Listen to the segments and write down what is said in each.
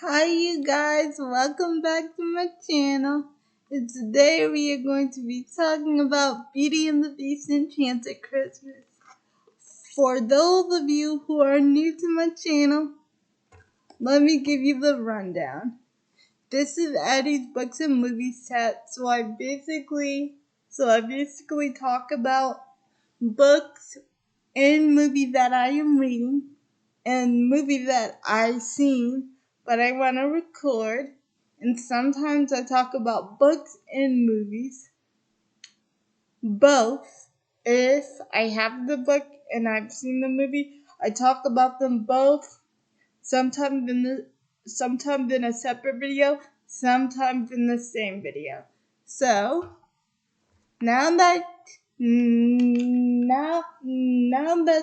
Hi you guys, welcome back to my channel. And today we are going to be talking about Beauty and the Beast Enchanted Christmas. For those of you who are new to my channel, let me give you the rundown. This is Addie's Books and Movies chat, so I basically talk about books and movies that I am reading and movies that I've seen but I want to record. And sometimes I talk about books and movies, both. If I have the book and I've seen the movie, I talk about them both. Sometimes in a separate video, sometimes in the same video. So now that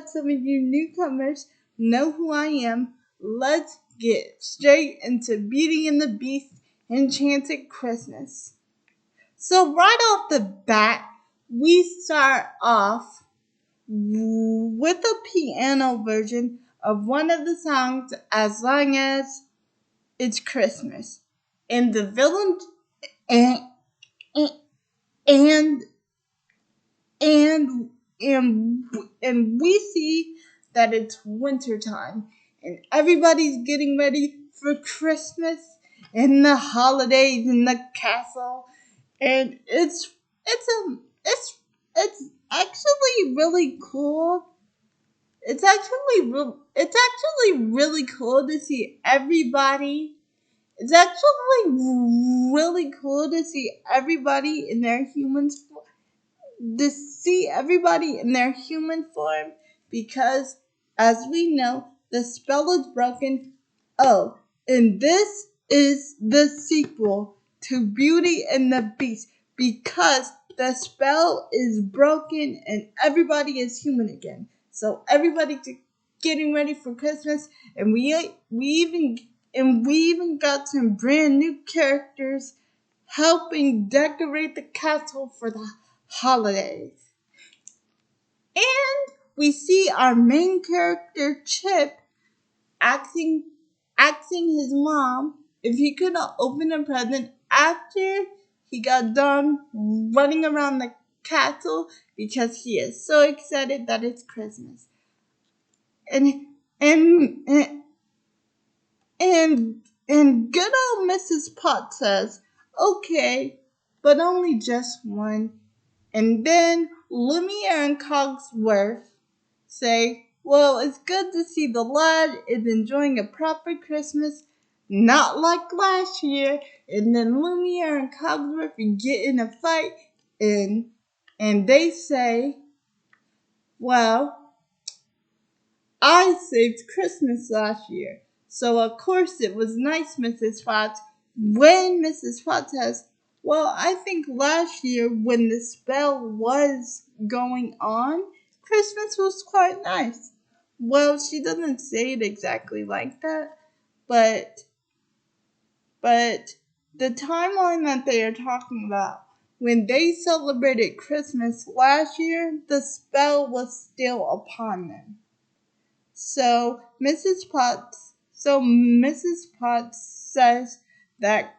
some of you newcomers know who I am, let's get straight into Beauty and the Beast Enchanted Christmas. So right off the bat, we start off with a piano version of one of the songs, As Long as It's Christmas. And the villain and and and and we see that it's winter time and everybody's getting ready for Christmas and the holidays in the castle, and it's actually really cool. It's actually really cool to see everybody. It's actually really cool to see everybody in their human form, because, as we know, the spell is broken. Oh, and this is the sequel to Beauty and the Beast, because the spell is broken and everybody is human again. So everybody's getting ready for Christmas, and we even got some brand new characters helping decorate the castle for the holidays. And we see our main character Chip asking his mom if he could open a present after he got done running around the castle, because he is so excited that it's Christmas. And and and and good old Mrs. Potts says, "Okay, but only just one." And then Lumiere and Cogsworth say, "Well, it's good to see the lad is enjoying a proper Christmas, not like last year." And then Lumiere and Cogsworth get in a fight, and they say, "Well, I saved Christmas last year, so of course it was nice, Mrs. Potts." When Mrs. Potts says, "Well, I think last year when the spell was going on, Christmas was quite nice." Well, she doesn't say it exactly like that, but the timeline that they are talking about, when they celebrated Christmas last year, the spell was still upon them. So Mrs. Potts says that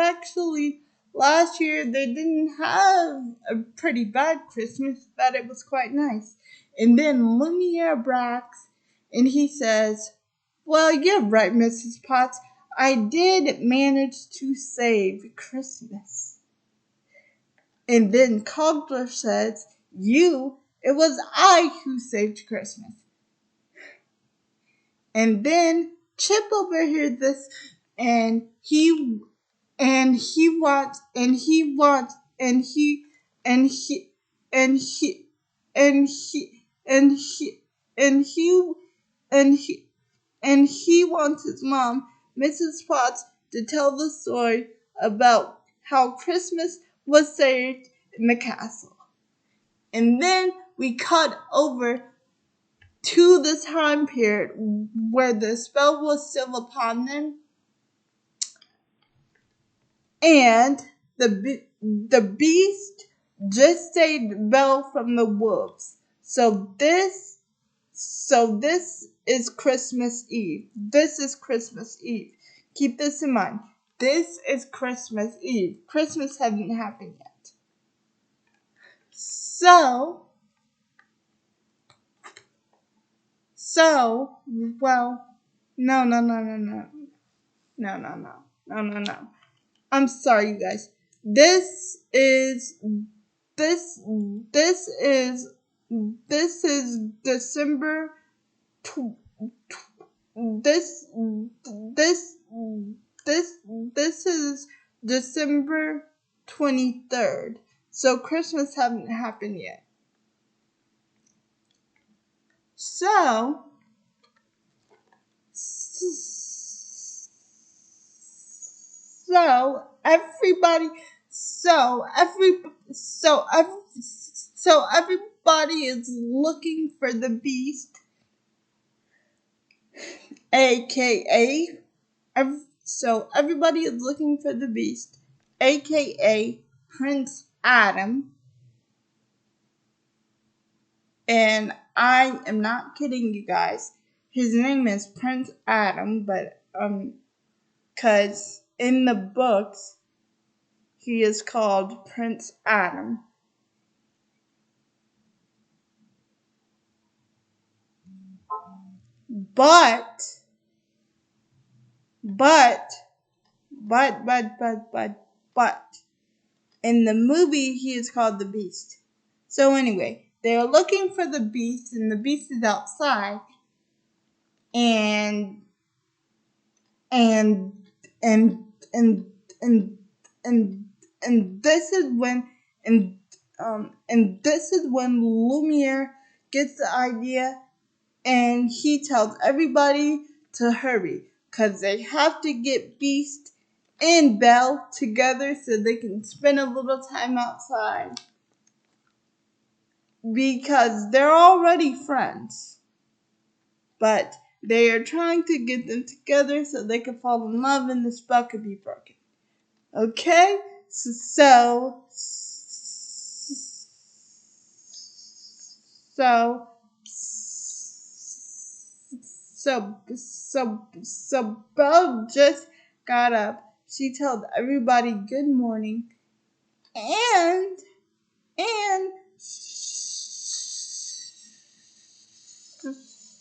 actually last year they didn't have a pretty bad Christmas, that it was quite nice. And then Lumiere brags and he says, "Well, you're right, Mrs. Potts. I did manage to save Christmas." And then Cogsworth says, "It was I who saved Christmas." And then Chip overheard this, and he wants and he wants and he and he and he and he and he and he and he and he wants his mom, Mrs. Potts, to tell the story about how Christmas was saved in the castle. And then we cut over to the time period where the spell was still upon them, and the beast just saved Belle from the wolves. So this is Christmas Eve. This is Christmas Eve. Keep this in mind. This is Christmas Eve. Christmas hasn't happened yet. Well, no. I'm sorry, you guys. This is December. This this this is December 23rd. So Christmas hasn't happened yet. So everybody everybody is looking for the beast, aka everybody is looking for the beast, aka Prince Adam. And I am not kidding you guys. His name is Prince Adam, but cause in the books he is called Prince Adam. But in the movie he is called the Beast. So anyway, they are looking for the Beast, and the Beast is outside, and and and and and and this is when Lumiere gets the idea, and he tells everybody to hurry because they have to get Beast and Belle together so they can spend a little time outside, because they're already friends, but they are trying to get them together so they can fall in love and the spell could be broken. Okay? So Belle just got up. She told everybody good morning, and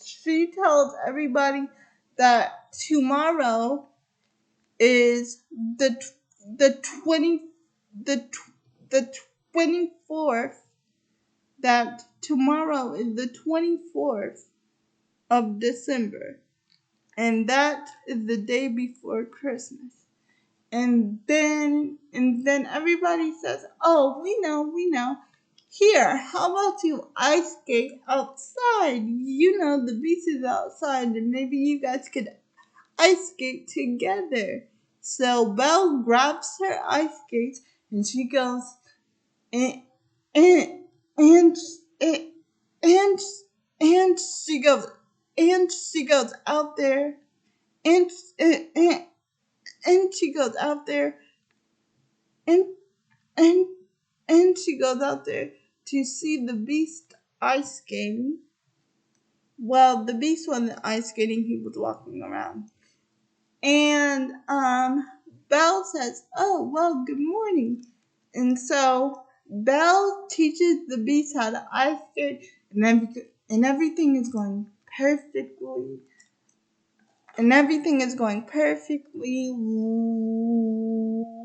she told everybody that tomorrow is the 24th. That tomorrow is the 24th of December, and that is the day before Christmas. And then everybody says, "Oh, we know. Here, how about you ice skate outside? You know the beach is outside, and maybe you guys could ice skate together." So Belle grabs her ice skates and she goes and and and and, and she goes out there, and she goes out there, and and she goes out there to see the Beast ice skating. Well, the Beast wasn't ice skating; he was walking around. And Belle says, "Oh, well, good morning." And so Belle teaches the Beast how to ice skate, and everything is going perfectly.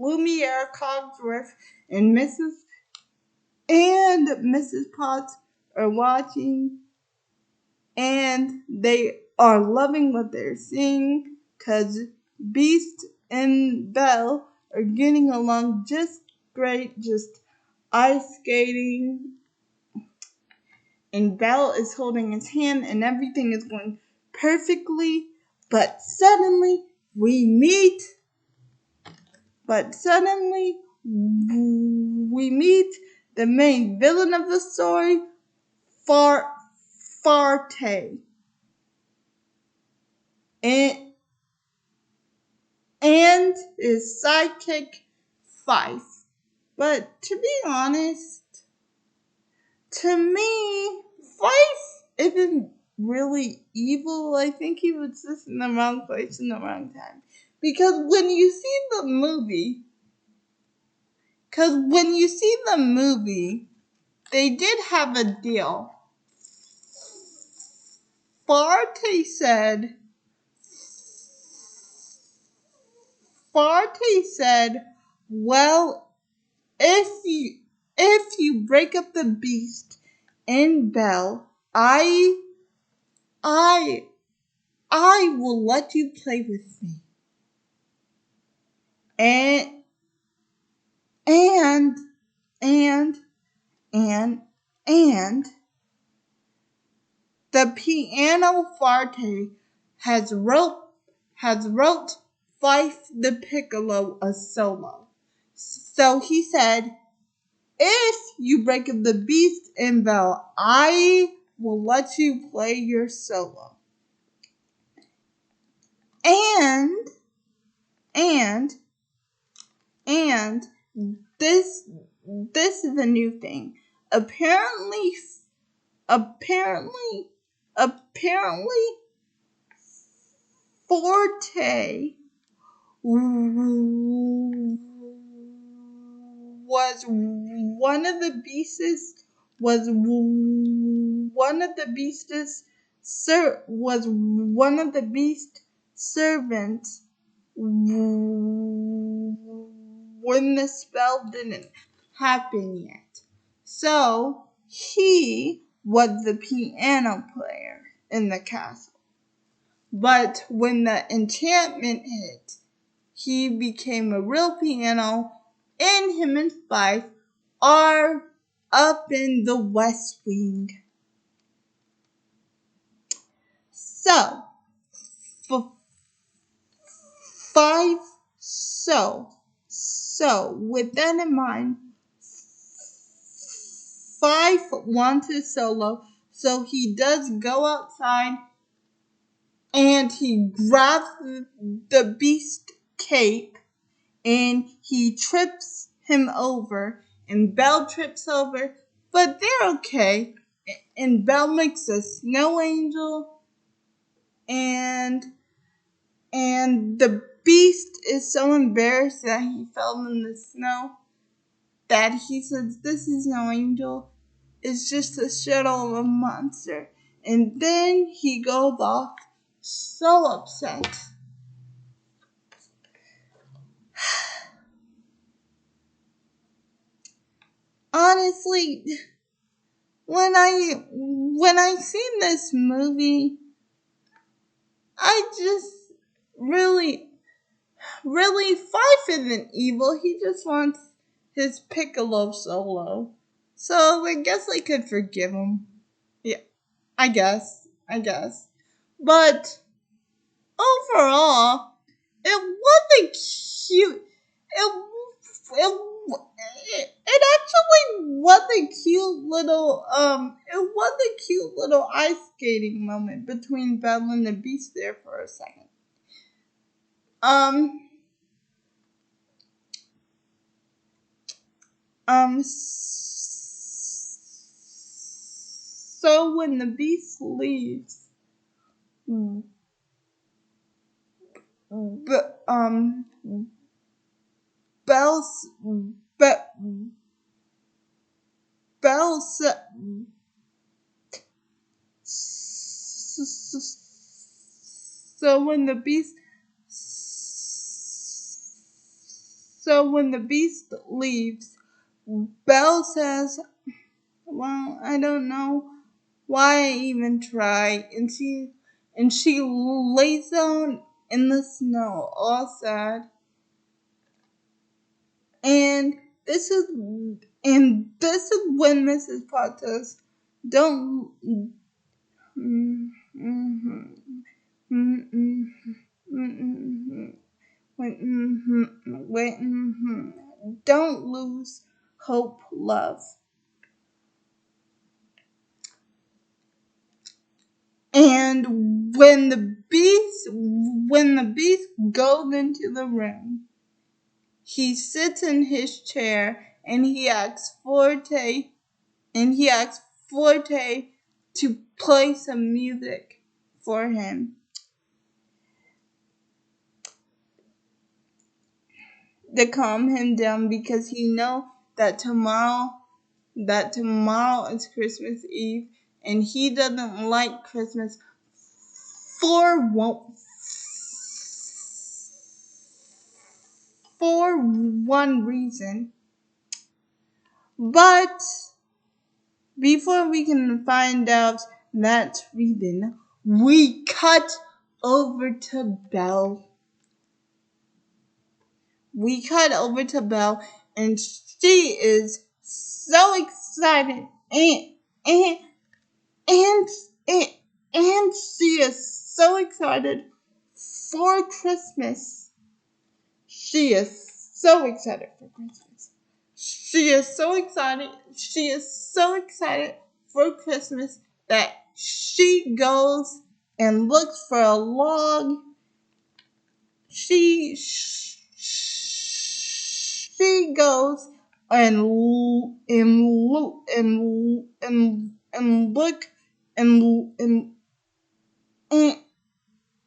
Lumiere, Cogsworth, and Mrs. Potts are watching, and they are loving what they're seeing, because Beast and Belle are getting along just great, just ice skating, and Belle is holding his hand, and everything is going perfectly, but suddenly we meet the main villain of the story, Farte, and his sidekick, Fife. But to be honest, to me, Fife isn't really evil. I think he was just in the wrong place in the wrong time. Because when you see the movie, they did have a deal. Farte said, well, if you break up the beast in Belle, I will let you play with me. And and and and and the piano forte has wrote Fife the Piccolo a solo. So he said, if you break up the beast in Belle, I will let you play your solo. And and and this is a new thing. Apparently apparently Forte was one of the beasts was one of the beasts was one of the beast servants when the spell didn't happen yet. So he was the piano player in the castle. But when the enchantment hit, he became a real piano, and him and Fife are up in the West Wing. So, for Fife, so with that in mind, Fife wants his solo, so he does go outside and he grabs the beast cape and he trips him over, and Belle trips over, but they're okay. And Belle makes a snow angel, and the beast is so embarrassed that he fell in the snow that he says, "This is no angel, it's just a shadow of a monster." And then he goes off so upset. Honestly, when I seen this movie, I just really Fife isn't evil. He just wants his piccolo solo. So I guess I could forgive him. Yeah, I guess. But overall, it wasn't cute. It actually was a cute little ice skating moment between Belle and the Beast there for a second. Um so when the Beast leaves, but Belle's but Belle's so when the beast leaves, Belle says, "Well, I don't know why I even try," and she lays down in the snow, all sad. And this is when Mrs. Potts says, "Don't." Don't lose hope, love. And when the beast goes into the room, he sits in his chair and he asks Forte to play some music for him to calm him down, because he know that tomorrow is Christmas Eve, and he doesn't like Christmas for one reason. But before we can find out that reason, we cut over to Belle. And she is so excited, and and and, and she is so excited for Christmas. She is so excited for Christmas. She is so excited. She is so excited for Christmas that she goes and looks for a log. She goes and look and and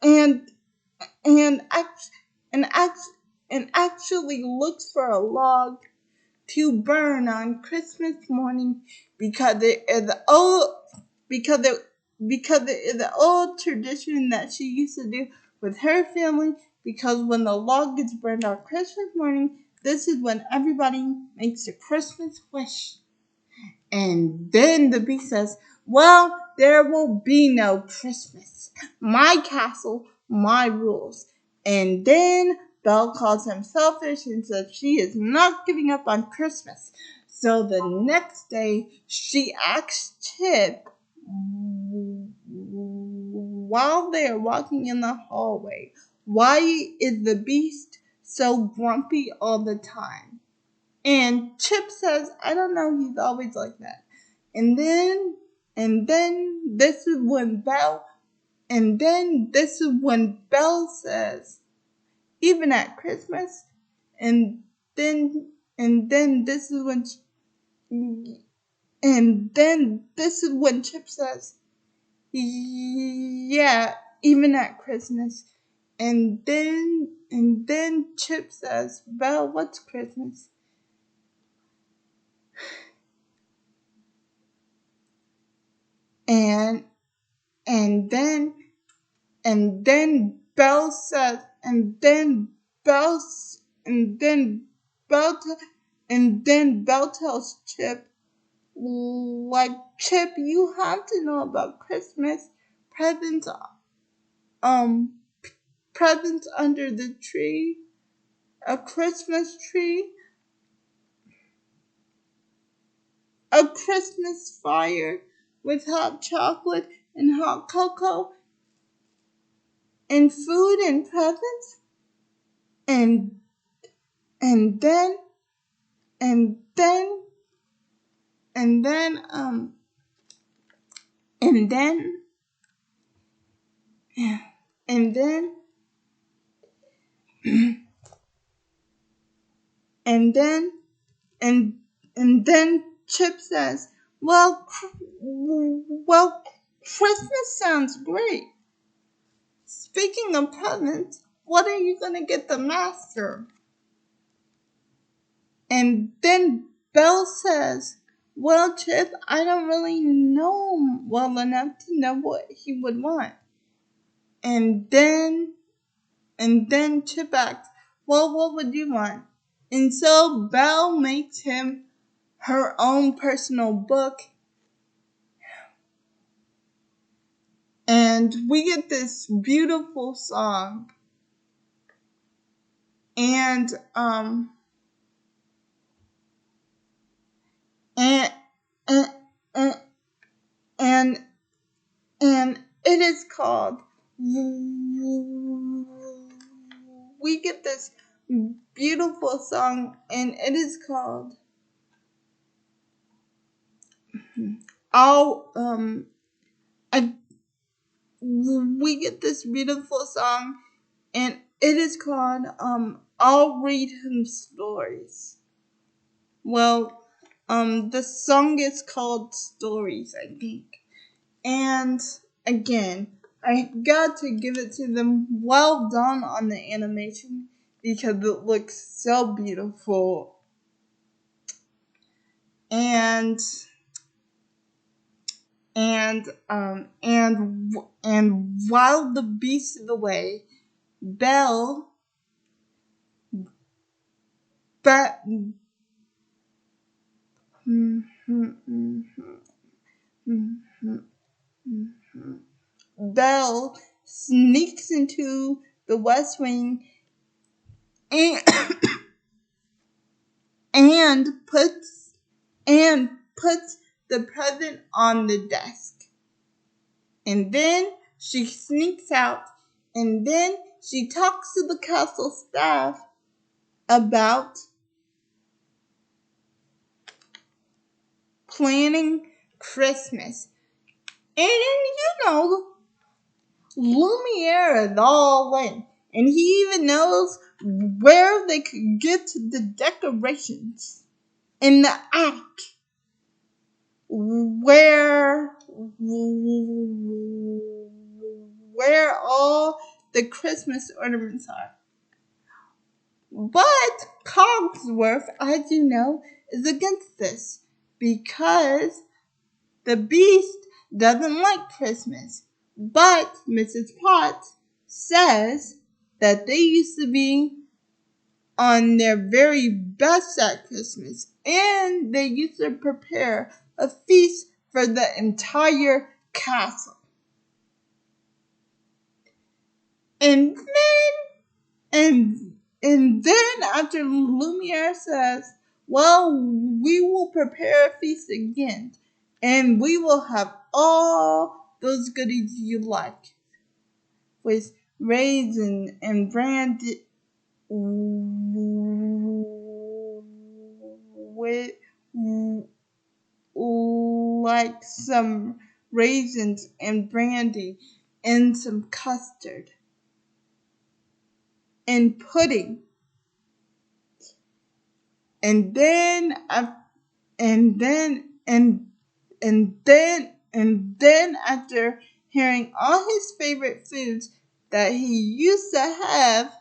and and act, and act, and actually looks for a log to burn on Christmas morning, because it is the old tradition that she used to do with her family. Because when the log gets burned on Christmas morning, this is when everybody makes a Christmas wish. And then the beast says, well, there will be no Christmas. My castle, my rules. And then Belle calls him selfish and says she is not giving up on Christmas. So the next day, she asks Chip, while they are walking in the hallway, why is the beast so grumpy all the time? And Chip says, I don't know, he's always like that. And then this is when Belle says, even at Christmas. And then this is when Chip says, yeah, even at Christmas. And then Chip says, Belle, what's Christmas? And then Belle says, and then Belle tells Chip, like, Chip, you have to know about Christmas presents, presents under the tree, a Christmas tree, a Christmas fire with hot chocolate and hot cocoa, and food and presents, and then and then and then and then and then and then and then Chip says, well, Christmas sounds great. Speaking of presents, what are you gonna get the master? And then Belle says, well, Chip, I don't really know him well enough to know what he would want. And then Chip asks, well, what would you want? And so Belle makes him her own personal book. And we get this beautiful song. And and and and, and it is called, we get this beautiful song, and it is called we get this beautiful song, and it is called I'll Read Him Stories. Well, the song is called Stories, I think. And again, I got to give it to them. Well done on the animation because it looks so beautiful. And while the beast of the way, Belle, but Belle sneaks into the West Wing and and puts the present on the desk. And then she sneaks out, and then she talks to the castle staff about planning Christmas. And Lumiere is all in. And he even knows where they could get the decorations in the attic. Where all the Christmas ornaments are. But Cogsworth, as you know, is against this because the Beast doesn't like Christmas. But Mrs. Potts says that they used to be on their very best at Christmas, and they used to prepare a feast for the entire castle. And then after Lumiere says, well, we will prepare a feast again, and we will have all those goodies you like, with raisin and brandy, with like some raisins and brandy and some custard and pudding. And then after hearing all his favorite foods that he used to have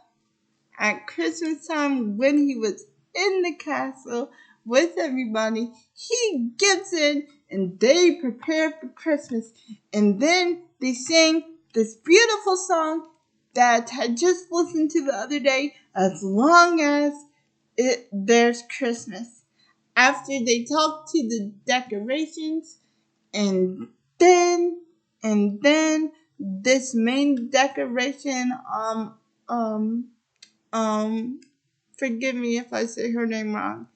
at Christmas time when he was in the castle with everybody, he gives in and they prepare for Christmas. And then they sing this beautiful song that I just listened to the other day, As Long as There's Christmas. After they talk to the decorations, and then this main decoration, forgive me if I say her name wrong.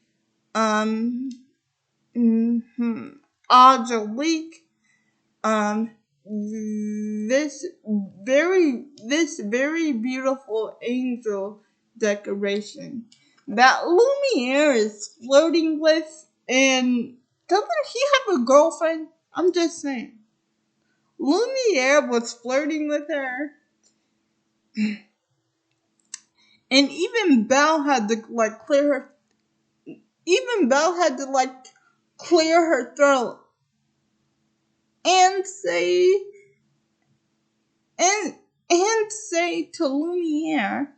Angelique. This very beautiful angel decoration that Lumiere is flirting with, and doesn't he have a girlfriend? I'm just saying. Lumiere was flirting with her. And even Belle had to clear her throat and say to Lumiere,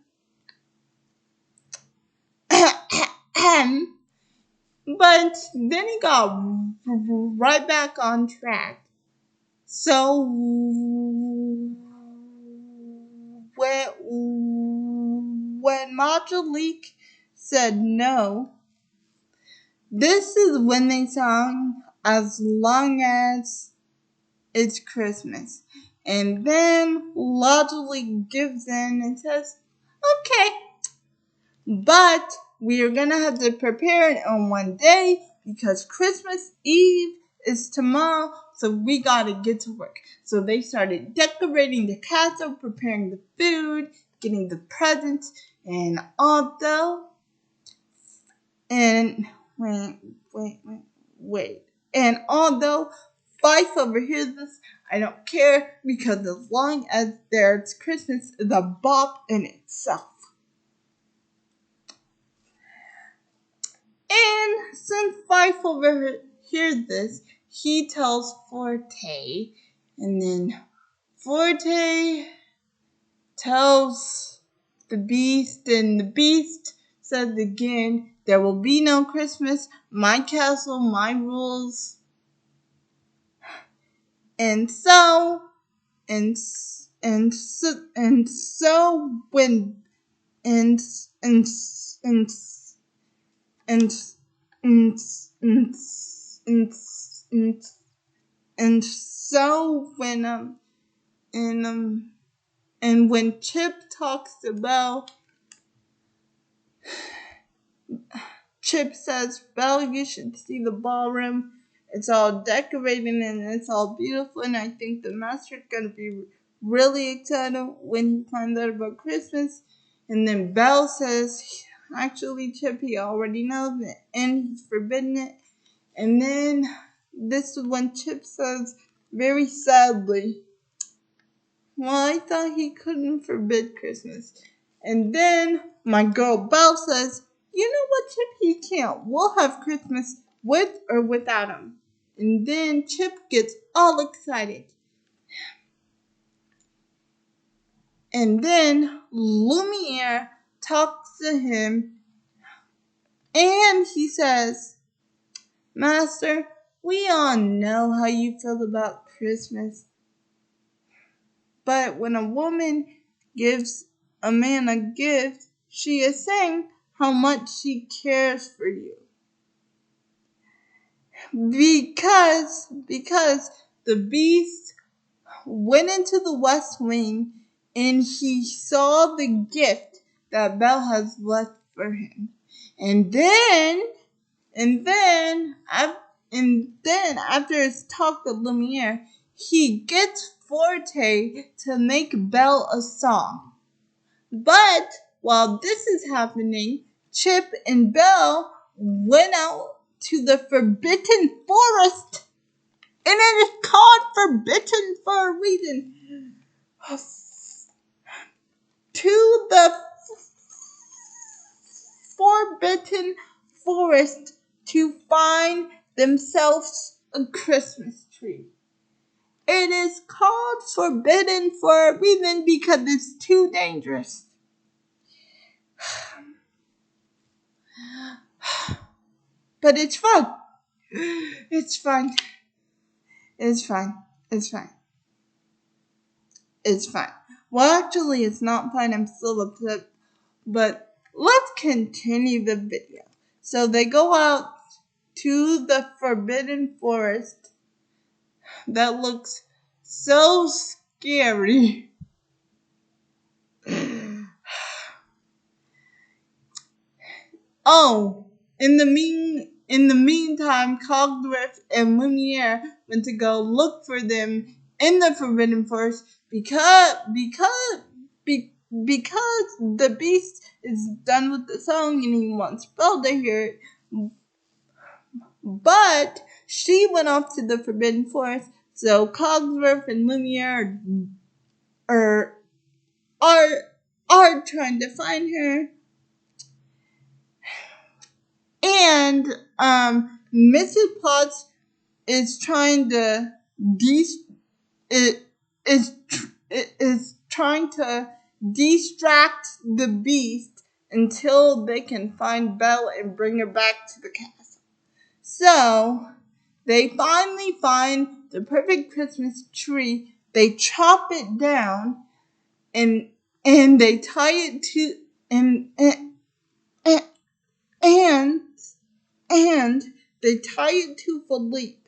but then he got right back on track. So when Angelique said no, this is when they sang As Long as It's Christmas. And then Angelique gives in and says, okay, but we are going to have to prepare it on one day because Christmas Eve is tomorrow, so we got to get to work. So they started decorating the castle, preparing the food, getting the presents, and although, and wait. And although Fife overhears this, I don't care because as long as there's Christmas is a bop in itself. And since Fife overhears this, he tells Forte And then Forte tells the Beast, and the Beast says again, there will be no Christmas, my castle, my rules. And so and so when and and and and and and and and, and so and when Chip talks to Belle, Chip says, Belle, you should see the ballroom. It's all decorated and it's all beautiful, and I think the master's gonna be really excited when he finds out about Christmas. And then Belle says, actually, Chip, he already knows it, and he's forbidden it. And then this is when Chip says, very sadly, well, I thought he couldn't forbid Christmas. And then my girl Belle says, you know what, Chip, he can't. We'll have Christmas with or without him. And then Chip gets all excited. And then Lumiere talks to him and he says, Master, we all know how you feel about Christmas. But when a woman gives a man a gift, she is saying how much she cares for you. Because the Beast went into the West Wing and he saw the gift that Belle has left for him. And then after his talk with Lumiere, he gets Forte to make Belle a song. But while this is happening, Chip and Belle went out to the Forbidden Forest. And it is called Forbidden for a reason. To the Forbidden Forest to find themselves a Christmas tree. It is called Forbidden for a reason because it's too dangerous. But it's fun. It's fun. It's fine. It's fine. It's fine. Well, actually, it's not fine. I'm still upset. But let's continue the video. So they go out to the Forbidden Forest that looks so scary. Oh, in the meantime, Cogsworth and Lumiere went to go look for them in the Forbidden Forest because the Beast is done with the song and he wants Belle to hear it. But she went off to the Forbidden Forest, so Cogsworth and Lumiere are trying to find her. And Mrs. Potts is trying to distract the Beast until they can find Belle and bring her back to the castle. So they finally find the perfect Christmas tree. They chop it down and they tie it to and they tie it to Philippe.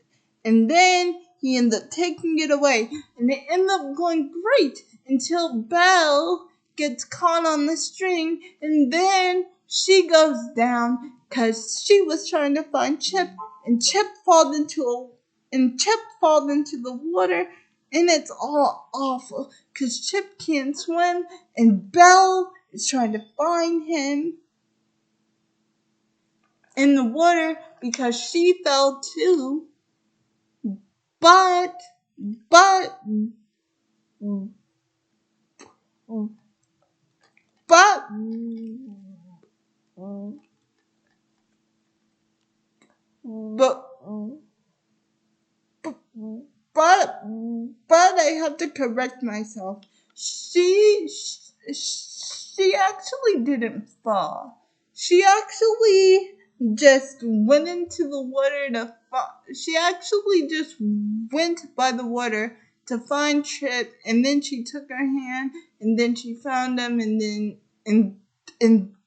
And then he ends up taking it away. And it ends up going great until Belle gets caught on the string. And then she goes down because she was trying to find Chip. And Chip falls into the water. And it's all awful because Chip can't swim. And Belle is trying to find him in the water because she fell too. But have to correct myself. She actually didn't fall. She actually just went into the water to she actually just went by the water to find Chip, and then she took her hand, and then she found him, and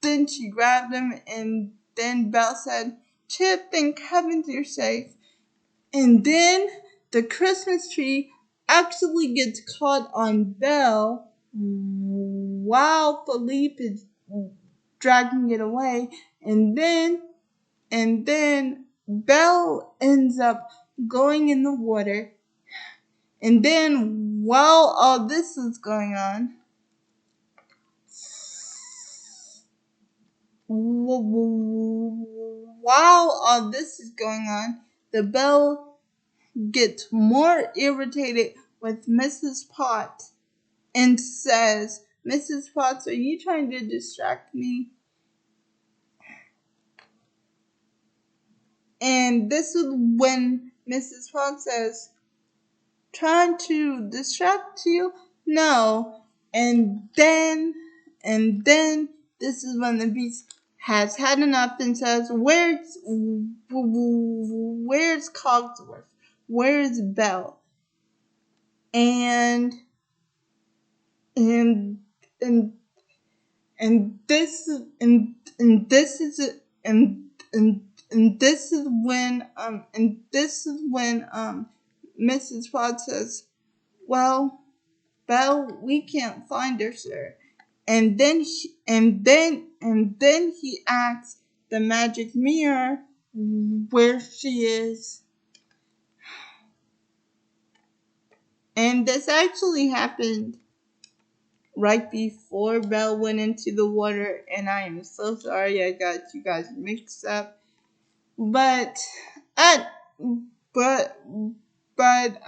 then she grabbed him, and then Belle said, "Chip, thank heavens you're safe." And then the Christmas tree actually gets caught on Belle while Philippe is dragging it away. And then Belle ends up going in the water. And then while all this is going on, the Belle gets more irritated with Mrs. Potts and says, "Mrs. Potts, are you trying to distract me?" And this is when Mrs. Potts says, "Trying to distract you? No." And then this is when the Beast has had enough and says, "Where's Cogsworth? Where's Belle?" And and and and this and and this is and this is when Mrs. Potts says, "Well, Belle, we can't find her, sir." And then he asks the magic mirror where she is. And this actually happened right before Belle went into the water, and I am so sorry I got you guys mixed up. But at but but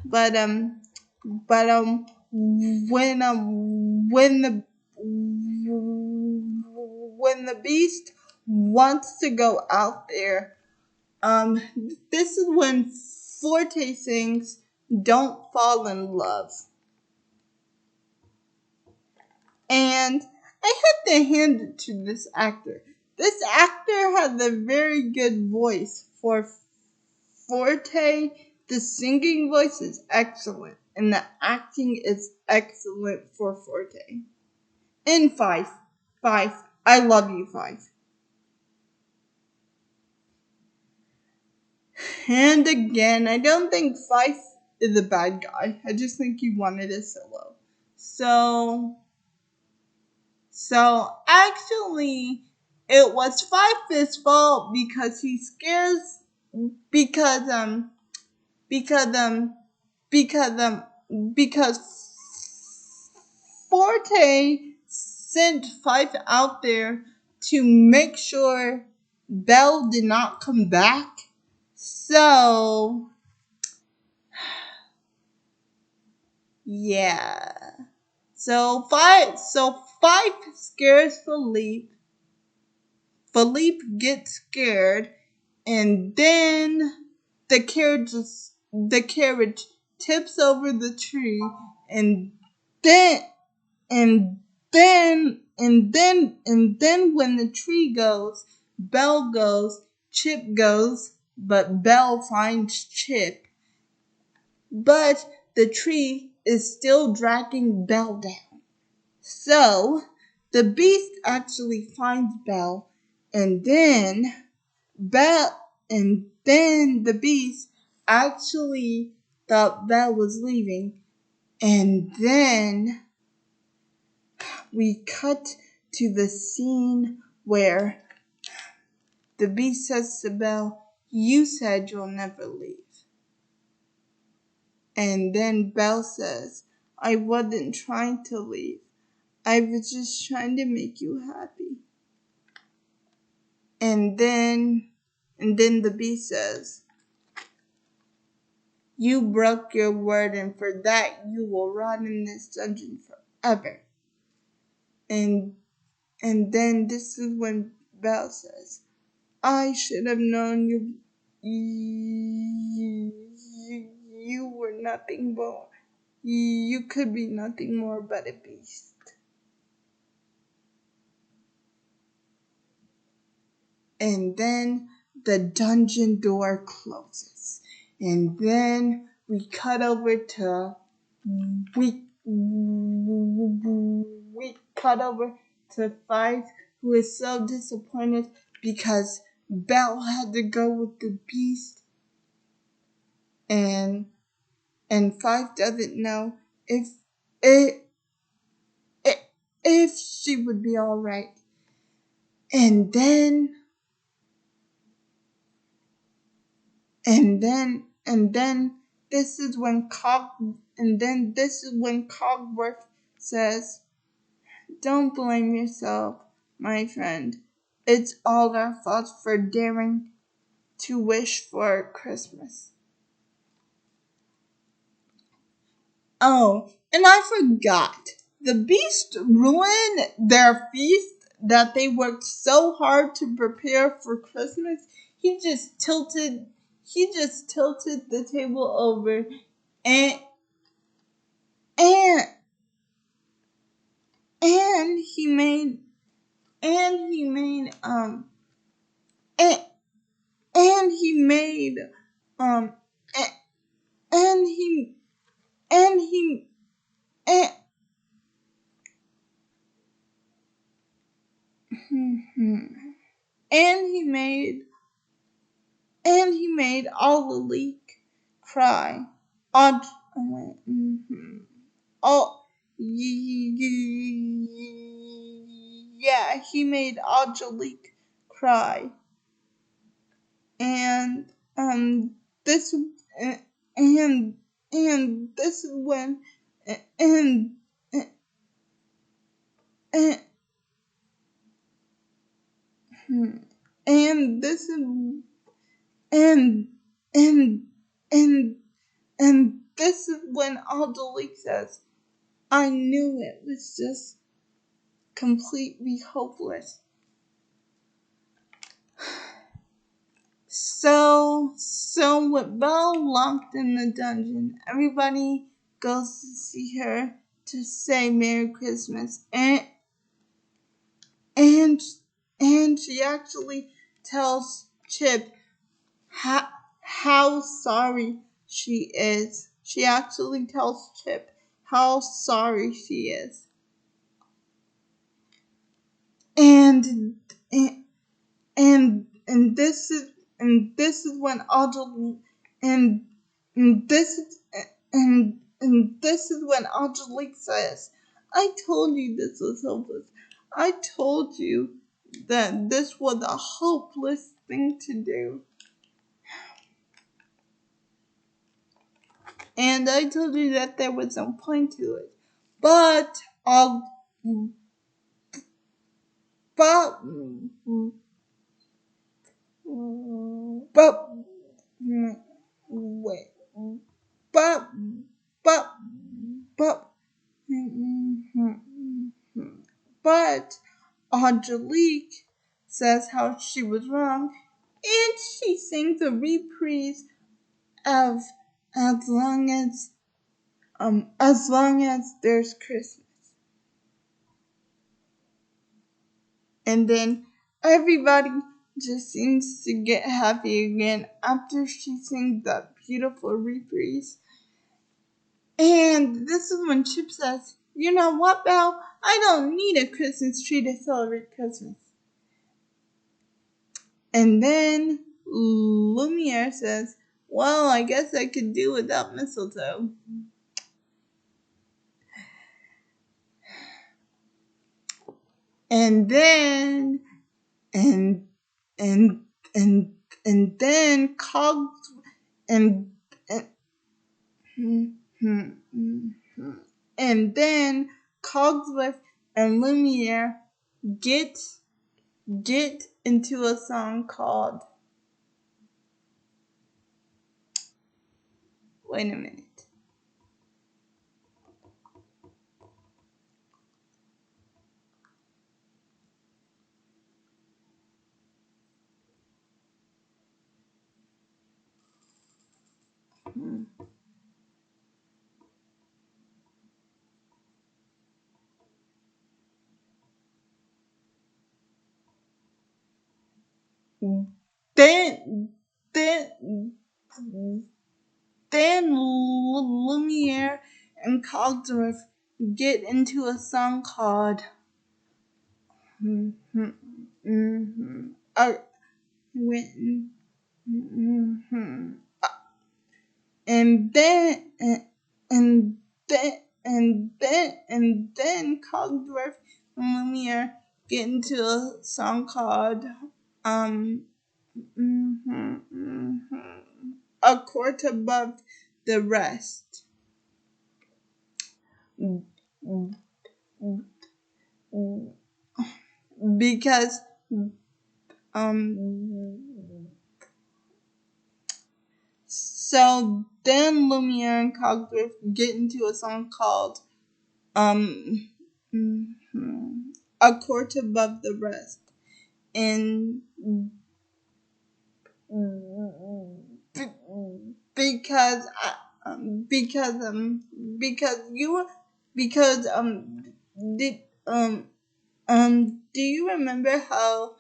but but when the Beast wants to go out there, this is when Forte sings "Don't Fall in Love." And I have to hand it to this actor. This actor has a very good voice for Forte. The singing voice is excellent, and the acting is excellent for Forte. And Fife, I love you, Fife. And again, I don't think Fife is a bad guy. I just think he wanted a solo. So actually, it was Fife's fault because he scares because because um because Forte sent Fife out there to make sure Belle did not come back. So yeah. So Fife scares Philippe. Philippe gets scared, and then the carriage tips over the tree, and then and then when the tree goes, Belle goes, Chip goes, but Belle finds Chip. But the tree is still dragging Belle down. So the Beast actually finds Belle, and then the Beast actually thought Belle was leaving, and then we cut to the scene where the Beast says to Belle, "You said you'll never leave." And then Belle says, "I wasn't trying to leave. I was just trying to make you happy." And then the Beast says, "You broke your word, and for that you will rot in this dungeon forever." And then this is when Belle says, "I should have known you were nothing more. You could be nothing more but a beast. And then the dungeon door closes. And then we cut over to we cut over to Five, who is so disappointed because Belle had to go with the beast, and Five doesn't know if it if she would be all right. And then this is when Cogworth says, "Don't blame yourself, my friend. It's all our fault for daring to wish for Christmas." Oh, and I forgot. The beast ruined their feast that they worked so hard to prepare for Christmas. He just tilted the table over, and and and he made and he made and, and he made um and he and he and, and he made Angelique cry. Aud- oh, yeah, he made Angelique cry, and this and this is when and and and this is and and and and this is when Angelique says, "I knew it was just completely hopeless." So with Belle locked in the dungeon, everybody goes to see her to say Merry Christmas, and she actually tells Chip how sorry she is. She actually tells Chip how sorry she is, and this is when Angelique and this is this is when Angelique says, "I told you this was hopeless. I told you that this was a hopeless thing to do. And I told you that there was some point to it. But but but wait but but but but Angelique says how she was wrong, and she sings a reprise of as long as there's Christmas. And then everybody just seems to get happy again after she sings that beautiful reprise. And this is when Chip says, "You know what, Belle? I don't need a Christmas tree to celebrate Christmas." And then Lumiere says, "Well, I guess I could do without mistletoe." And then and and and and then Cogs and and then Cogsworth and Lumiere get into a song called, wait a minute. then then then Lumiere and Cogsworth get into a song called when, and then and then Cogsworth and Lumiere get into a song called um a quart above the rest. Because so then Lumiere and Cogsworth get into a song called um a quart above the rest, and because because you because did do you remember how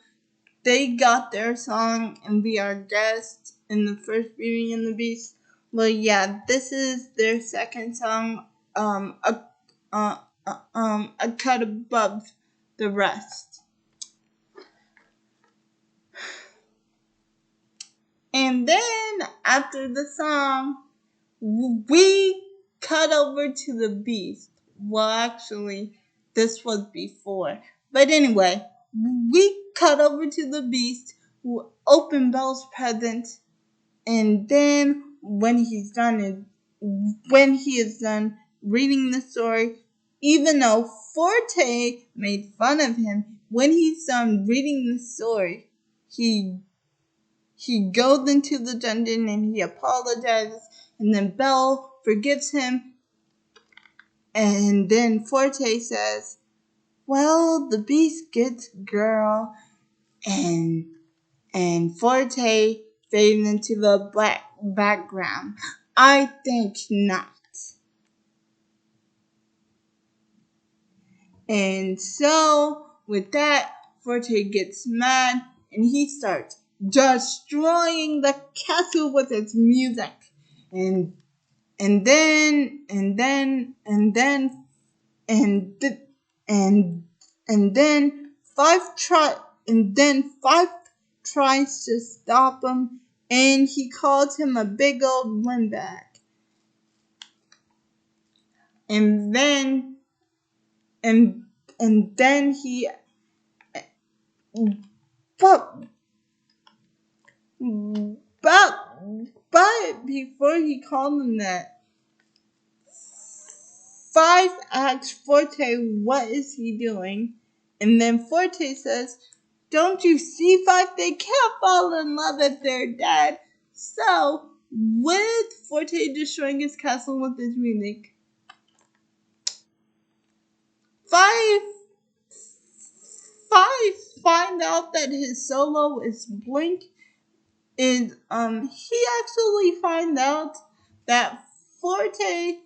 they got their song and Be Our Guest in the first Beauty and the Beast? Well, yeah, this is their second song, a cut above the rest. And then after the song, we cut over to the Beast. Well, actually, this was before. But anyway, we cut over to the Beast who opened Belle's present, and then when he is done reading the story, even though Forte made fun of him, when he's done reading the story, he goes into the dungeon and he apologizes, and then Belle forgives him, and then Forte says, well, the Beast gets girl, and Forte faded into the black background. I think not. And so, with that, Forte gets mad and he starts destroying the castle with its music. And then and then and then and th- and then five tries to stop him, and he calls him a big old windbag. And then and then he but but before he called him that, Five asks Forte what is he doing, and then Forte says, don't you see, Five? They can't fall in love if they're dead. So, with Forte destroying his castle with his music, Five find out that his solo is blank, and he actually find out that Forte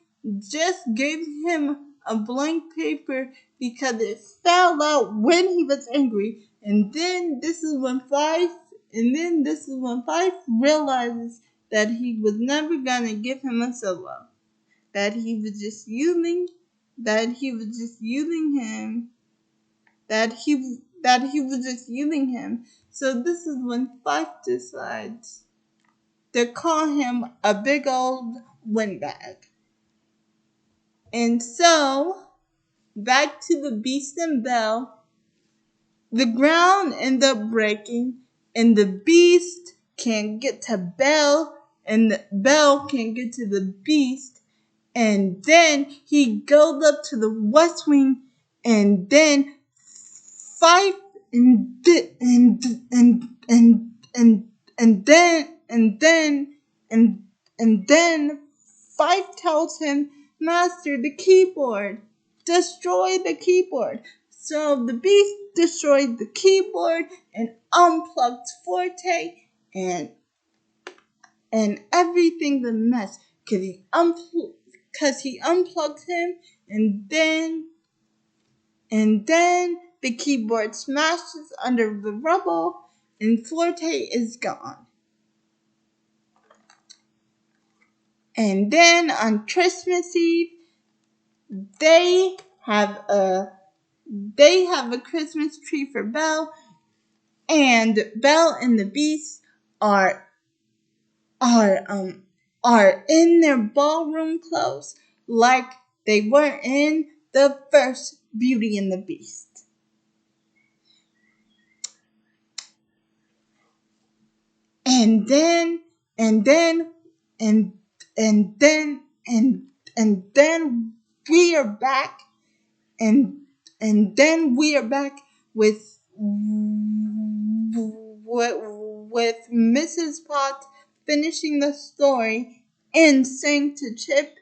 just gave him a blank paper because it fell out when he was angry. And then this is when Five realizes that he was never gonna give him a solo. That he was just using him. So this is when Five decides to call him a big old windbag. And so, back to the Beast and Belle, the ground ends up breaking, and the Beast can't get to Belle, and Belle can't get to the Beast, and then he goes up to the West Wing, and then Five and then Five tells him, Master, the keyboard. Destroy the keyboard. So the Beast destroyed the keyboard and unplugged Forte, and everything's a mess because he unplugged him, and then the keyboard smashes under the rubble, and Forte is gone. And then on Christmas Eve, they have a Christmas tree for Belle, and Belle and the Beast are in their ballroom clothes like they were in the first Beauty and the Beast. And then and then and and then and then we are back and then we are back with Mrs. Potts finishing the story and saying to Chip,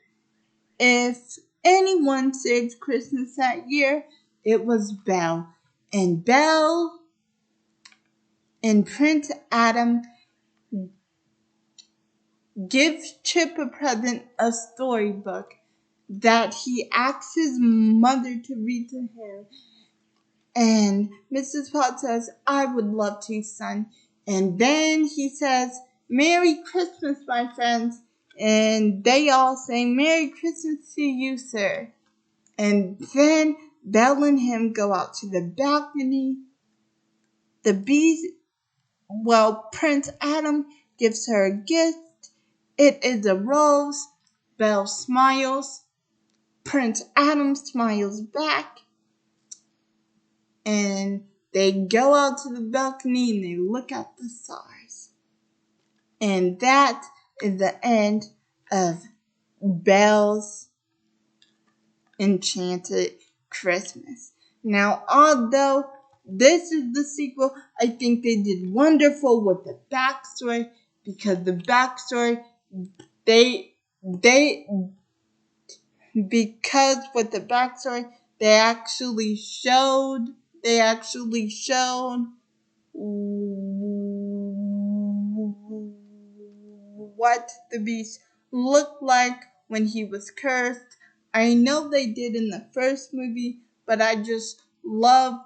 if anyone saved Christmas that year, it was Belle. And Belle and Prince Adam give Chip a present, a storybook that he asks his mother to read to him. And Mrs. Potts says, I would love to, son. And then he says, Merry Christmas, my friends. And they all say, Merry Christmas to you, sir. And then Belle and him go out to the balcony. Prince Adam gives her a gift. It is a rose. Belle smiles. Prince Adam smiles back. And they go out to the balcony and they look at the stars. And that is the end of Belle's Enchanted Christmas. Now, although this is the sequel, I think they did wonderful with the backstory, because the backstory, because with the backstory, they actually showed what the Beast looked like when he was cursed. I know they did in the first movie, but I just loved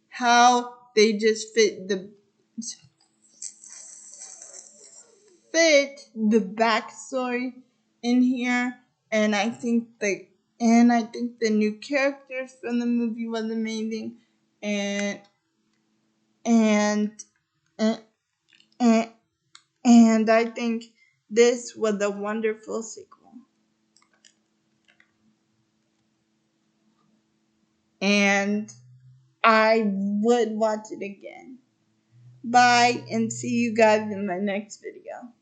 how they just fit the backstory in here, and I think the new characters from the movie was amazing, and and and and I think this was a wonderful sequel, and I would watch it again. Bye, and see you guys in my next video.